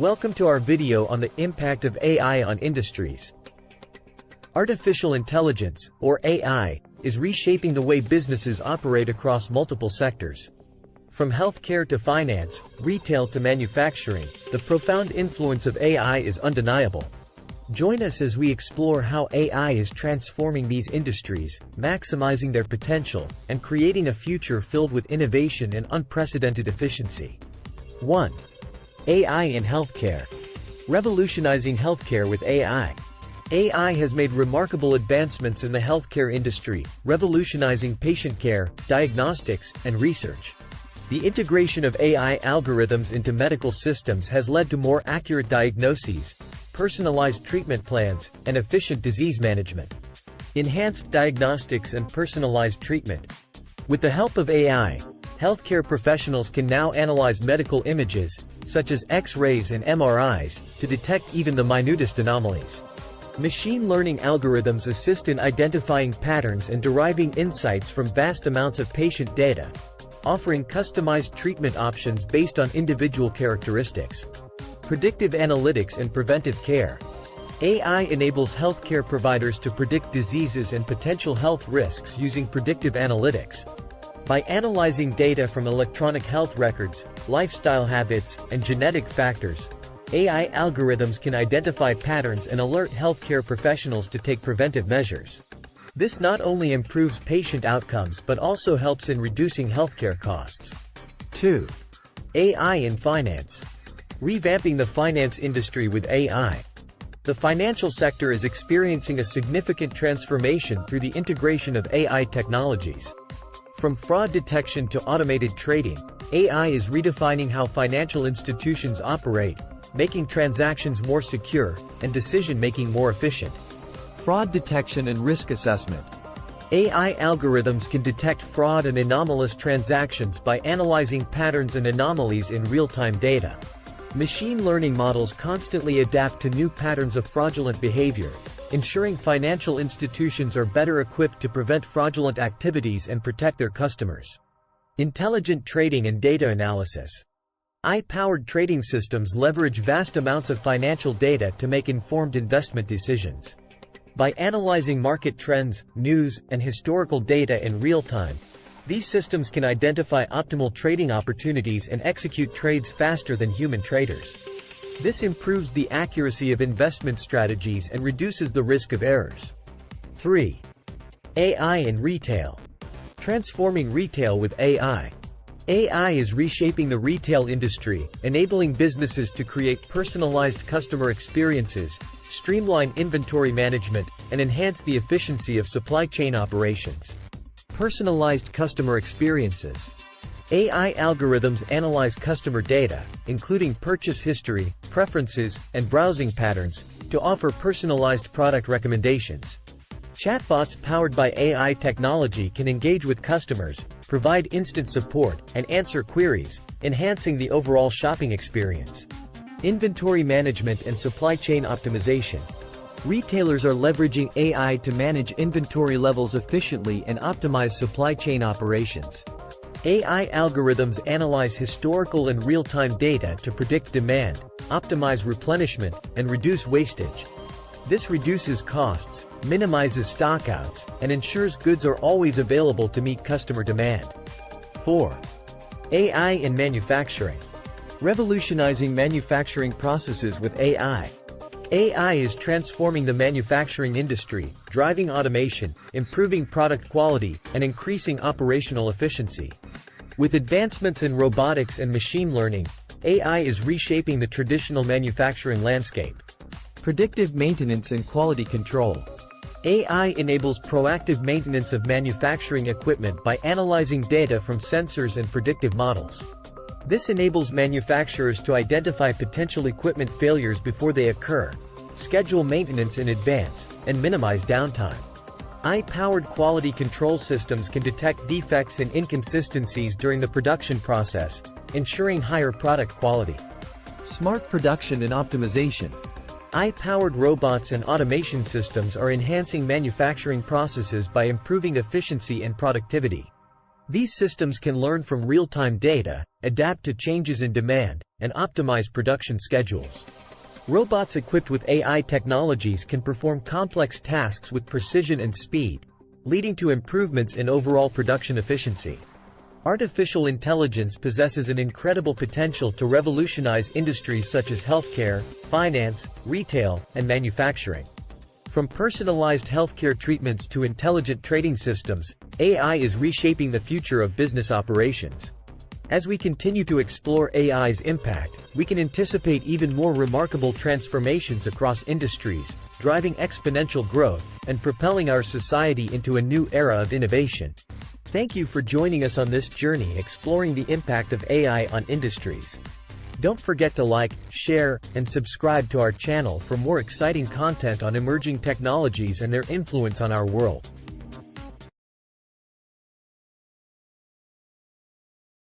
Welcome to our video on the impact of AI on industries. Artificial intelligence, or AI, is reshaping the way businesses operate across multiple sectors. From healthcare to finance, retail to manufacturing, the profound influence of AI is undeniable. Join us as we explore how AI is transforming these industries, maximizing their potential, and creating a future filled with innovation and unprecedented efficiency. 1. AI in healthcare. Revolutionizing healthcare with AI. AI has made remarkable advancements in the healthcare industry, revolutionizing patient care, diagnostics, and research. The integration of AI algorithms into medical systems has led to more accurate diagnoses, personalized treatment plans, and efficient disease management. Enhanced diagnostics and personalized treatment. With the help of AI, healthcare professionals can now analyze medical images, such as X-rays and MRIs, to detect even the minutest anomalies. Machine learning algorithms assist in identifying patterns and deriving insights from vast amounts of patient data, offering customized treatment options based on individual characteristics. Predictive analytics and preventive care. AI enables healthcare providers to predict diseases and potential health risks using predictive analytics. By analyzing data from electronic health records, lifestyle habits, and genetic factors, AI algorithms can identify patterns and alert healthcare professionals to take preventive measures. This not only improves patient outcomes but also helps in reducing healthcare costs. 2. AI in finance. Revamping the finance industry with AI. The financial sector is experiencing a significant transformation through the integration of AI technologies. From fraud detection to automated trading, AI is redefining how financial institutions operate, making transactions more secure, and decision-making more efficient. Fraud detection and risk assessment. AI algorithms can detect fraud and anomalous transactions by analyzing patterns and anomalies in real-time data. Machine learning models constantly adapt to new patterns of fraudulent behavior, ensuring financial institutions are better equipped to prevent fraudulent activities and protect their customers. Intelligent trading and data analysis. AI-powered trading systems leverage vast amounts of financial data to make informed investment decisions. By analyzing market trends, news, and historical data in real time, these systems can identify optimal trading opportunities and execute trades faster than human traders. This improves the accuracy of investment strategies and reduces the risk of errors. 3. AI in retail. Transforming retail with AI. AI is reshaping the retail industry, enabling businesses to create personalized customer experiences, streamline inventory management, and enhance the efficiency of supply chain operations. Personalized customer experiences. AI algorithms analyze customer data, including purchase history, preferences, and browsing patterns, to offer personalized product recommendations. Chatbots powered by AI technology can engage with customers, provide instant support, and answer queries, enhancing the overall shopping experience. Inventory management and supply chain optimization. Retailers are leveraging AI to manage inventory levels efficiently and optimize supply chain operations. AI algorithms analyze historical and real-time data to predict demand, optimize replenishment, and reduce wastage. This reduces costs, minimizes stockouts, and ensures goods are always available to meet customer demand. 4. AI in manufacturing. Revolutionizing manufacturing processes with AI. AI is transforming the manufacturing industry, driving automation, improving product quality, and increasing operational efficiency. With advancements in robotics and machine learning, AI is reshaping the traditional manufacturing landscape. Predictive maintenance and quality control. AI enables proactive maintenance of manufacturing equipment by analyzing data from sensors and predictive models. This enables manufacturers to identify potential equipment failures before they occur, schedule maintenance in advance, and minimize downtime. AI-powered quality control systems can detect defects and inconsistencies during the production process, ensuring higher product quality. Smart production and optimization. AI-powered robots and automation systems are enhancing manufacturing processes by improving efficiency and productivity. These systems can learn from real-time data, adapt to changes in demand, and optimize production schedules. Robots equipped with AI technologies can perform complex tasks with precision and speed, leading to improvements in overall production efficiency. Artificial intelligence possesses an incredible potential to revolutionize industries such as healthcare, finance, retail, and manufacturing. From personalized healthcare treatments to intelligent trading systems, AI is reshaping the future of business operations. As we continue to explore AI's impact, we can anticipate even more remarkable transformations across industries, driving exponential growth and propelling our society into a new era of innovation. Thank you for joining us on this journey exploring the impact of AI on industries. Don't forget to like, share, and subscribe to our channel for more exciting content on emerging technologies and their influence on our world.